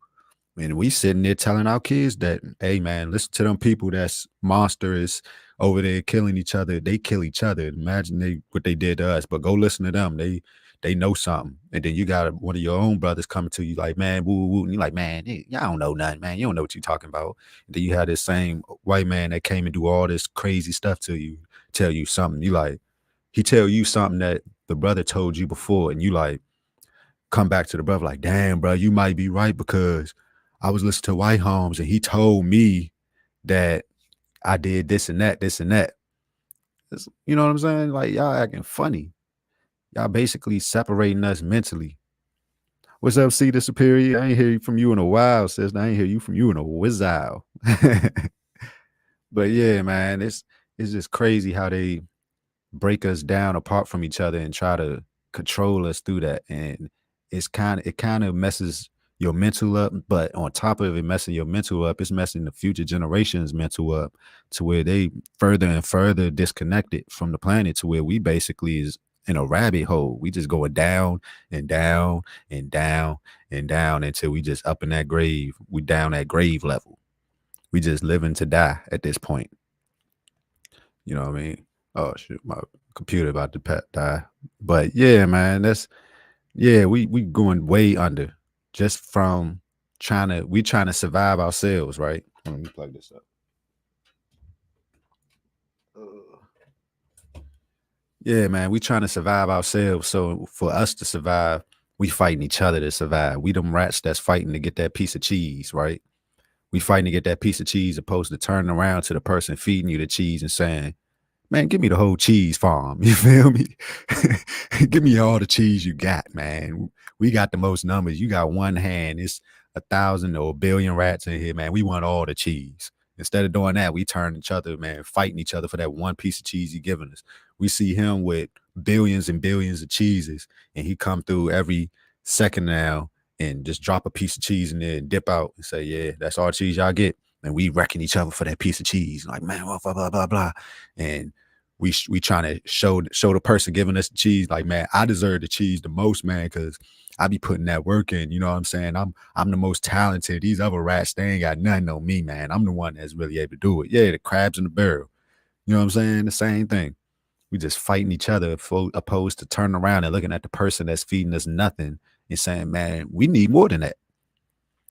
And we sitting there telling our kids that, hey man, listen to them people that's monsters over there killing each other. They kill each other. Imagine what they did to us. But go listen to them. They know something. And then you got one of your own brothers coming to you like, man, woo, woo. And you're like, man, y'all don't know nothing, man. You don't know what you're talking about. And then you had this same white man that came and do all this crazy stuff to you, tell you something. You like, he tell you something that the brother told you before. And you like, come back to the brother like, damn, bro, you might be right because I was listening to White Holmes and he told me that I did this and that, this and that. You know what I'm saying? Like, y'all acting funny. Y'all basically separating us mentally. What's up, Cedar Superior? I ain't hear from you in a while, sis. I ain't hear from you in a while. But yeah, man, it's just crazy how they break us down apart from each other and try to control us through that. And it kind of messes your mental up, but on top of it messing your mental up, it's messing the future generations' mental up to where they further and further disconnected from the planet to where we basically is in a rabbit hole. We just going down and down and down and down until we just up in that grave. We down at grave level. We just living to die at this point. You know what I mean? Oh shit, my computer about to die. But yeah, man, we going way under just from trying to survive ourselves, right? Let me plug this up. Yeah, man, we trying to survive ourselves. So for us to survive, we fighting each other to survive. We them rats that's fighting to get that piece of cheese, right? We fighting to get that piece of cheese opposed to turning around to the person feeding you the cheese and saying, man, give me the whole cheese farm. You feel me? Give me all the cheese you got, man. We got the most numbers. You got one hand. It's 1,000 or 1 billion rats in here, man. We want all the cheese. Instead of doing that, we turn each other, man, fighting each other for that one piece of cheese he giving us. We see him with billions and billions of cheeses, and he come through every second now and just drop a piece of cheese in there and dip out and say, yeah, that's all the cheese y'all get. And we wrecking each other for that piece of cheese. Like, man, blah, blah, blah, blah. And we trying to show the person giving us the cheese, like, man, I deserve the cheese the most, man, because I be putting that work in, you know what I'm saying? I'm the most talented. These other rats, they ain't got nothing on me, man. I'm the one that's really able to do it. Yeah, the crabs in the barrel. You know what I'm saying? The same thing. We just fighting each other opposed to turning around and looking at the person that's feeding us nothing and saying, man, we need more than that.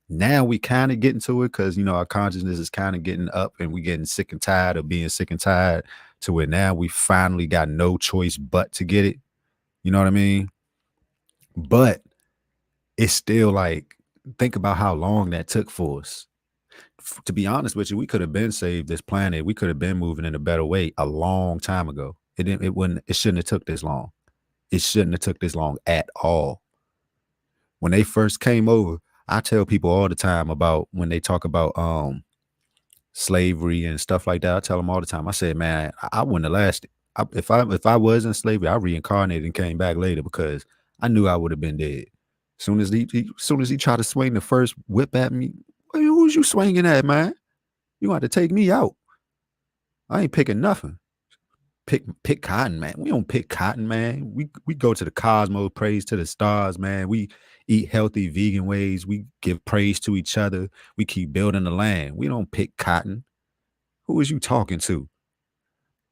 Now we kind of getting to it because, you know, our consciousness is kind of getting up and we getting sick and tired of being sick and tired to where now we finally got no choice but to get it. You know what I mean? But it's still like, think about how long that took for us. To be honest with you, we could have been saved this planet. We could have been moving in a better way a long time ago. It shouldn't have took this long. It shouldn't have took this long at all. When they first came over, I tell people all the time about when they talk about slavery and stuff like that. I tell them all the time. I said, man, I wouldn't have lasted. If I was in slavery, I reincarnated and came back later because I knew I would have been dead. Soon as he tried to swing the first whip at me, who's you swinging at, man? You got to take me out. I ain't picking nothing. Pick cotton, man. We don't pick cotton, man. We go to the cosmos, praise to the stars, man. We eat healthy vegan ways. We give praise to each other. We keep building the land. We don't pick cotton. Who is you talking to?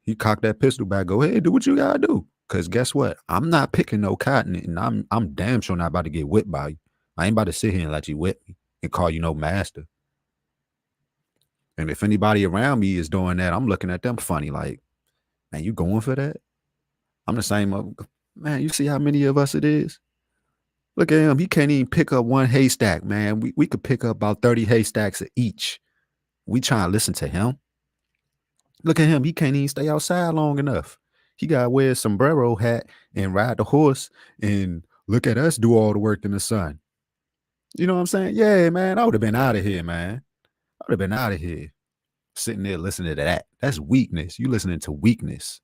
He cocked that pistol back. Go ahead, do what you gotta do. Cause guess what? I'm not picking no cotton, and I'm damn sure not about to get whipped by you. I ain't about to sit here and let you whip me and call you no master. And if anybody around me is doing that, I'm looking at them funny, like, man, you going for that? I'm the same. Man, you see how many of us it is? Look at him. He can't even pick up one haystack, man. We could pick up about 30 haystacks each. We trying to listen to him. Look at him. He can't even stay outside long enough. He got to wear a sombrero hat and ride the horse and look at us do all the work in the sun. You know what I'm saying? Yeah, man. I would have been out of here, man. I would have been out of here. Sitting there listening to that. That's weakness. You listening to weakness.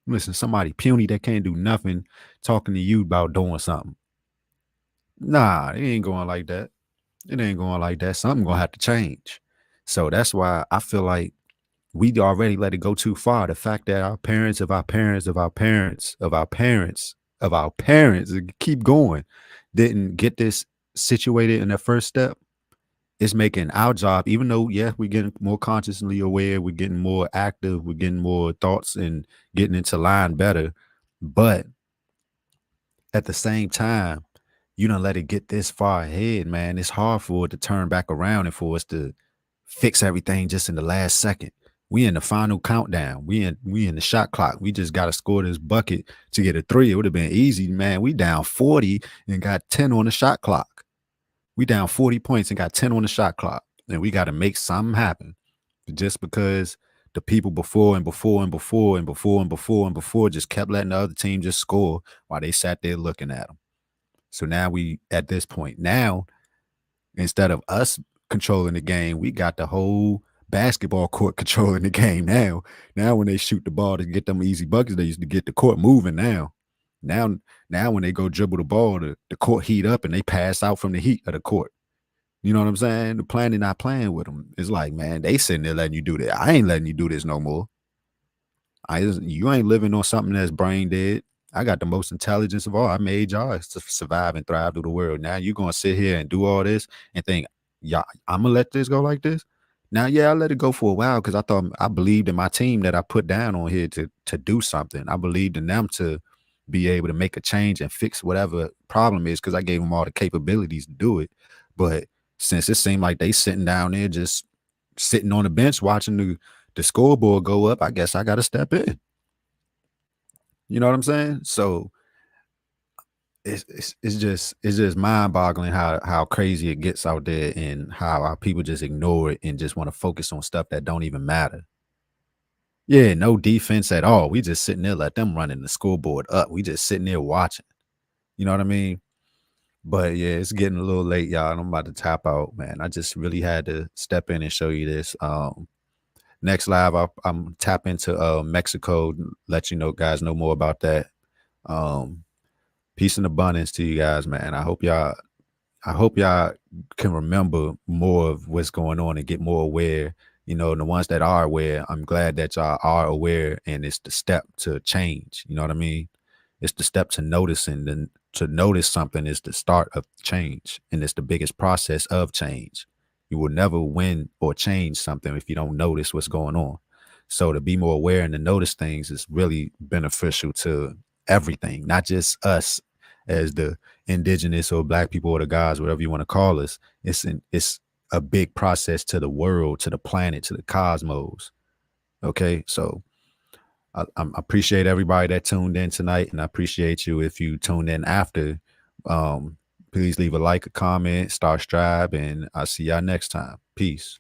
You listen to somebody puny that can't do nothing talking to you about doing something. Nah, it ain't going like that. It ain't going like that. Something gonna have to change. So that's why I feel like we already let it go too far. The fact that our parents of our parents of our parents of our parents of our parents keep going, didn't get this situated in the first step. It's making our job, even though, yeah, we're getting more consciously aware, we're getting more active, we're getting more thoughts and getting into line better. But at the same time, you don't let it get this far ahead, man. It's hard for it to turn back around and for us to fix everything just in the last second. We in the final countdown. We in the shot clock. We just got to score this bucket to get a 3. It would have been easy, man. We down 40 and got 10 on the shot clock. We down 40 points and got 10 on the shot clock. And we got to make something happen. Just because the people before and before and before and before and before and before just kept letting the other team just score while they sat there looking at them. So now we at this point. Now, instead of us controlling the game, we got the whole basketball court controlling the game now. Now when they shoot the ball to get them easy buckets, they used to get the court moving now. Now when they go dribble the ball, the court heat up and they pass out from the heat of the court. You know what I'm saying? The planet not playing with them. It's like, man, they sitting there letting you do that. I ain't letting you do this no more. You ain't living on something that's brain dead. I got the most intelligence of all. I made y'all to survive and thrive through the world. Now you're going to sit here and do all this and think, yeah, I'm going to let this go like this. Now, yeah, I let it go for a while because I believed in my team that I put down on here to do something. I believed in them to be able to make a change and fix whatever problem is because I gave them all the capabilities to do it. But since it seemed like they sitting down there just sitting on the bench watching the scoreboard go up, I guess I got to step in. You know what I'm saying? So it's just mind-boggling how crazy it gets out there and how our people just ignore it and just want to focus on stuff that don't even matter. Yeah, no defense at all. We just sitting there, let them running the scoreboard up. We just sitting there watching. You know what I mean? But yeah, it's getting a little late, y'all. And I'm about to tap out, man. I just really had to step in and show you this. Next live, I'm tap into Mexico, let you know, guys, know more about that. Peace and abundance to you guys, man. I hope y'all can remember more of what's going on and get more aware. You know, and the ones that are aware, I'm glad that y'all are aware and it's the step to change. You know what I mean? It's the step to noticing. And to notice something is the start of change, and it's the biggest process of change. You will never win or change something if you don't notice what's going on. So to be more aware and to notice things is really beneficial to everything, not just us as the indigenous or black people or the gods, whatever you want to call us. It's a big process to the world, to the planet, to the cosmos. Okay, so I appreciate everybody that tuned in tonight, and I appreciate you if you tuned in after. Please leave a like, a comment, Starstribe, and I'll see y'all next time. Peace.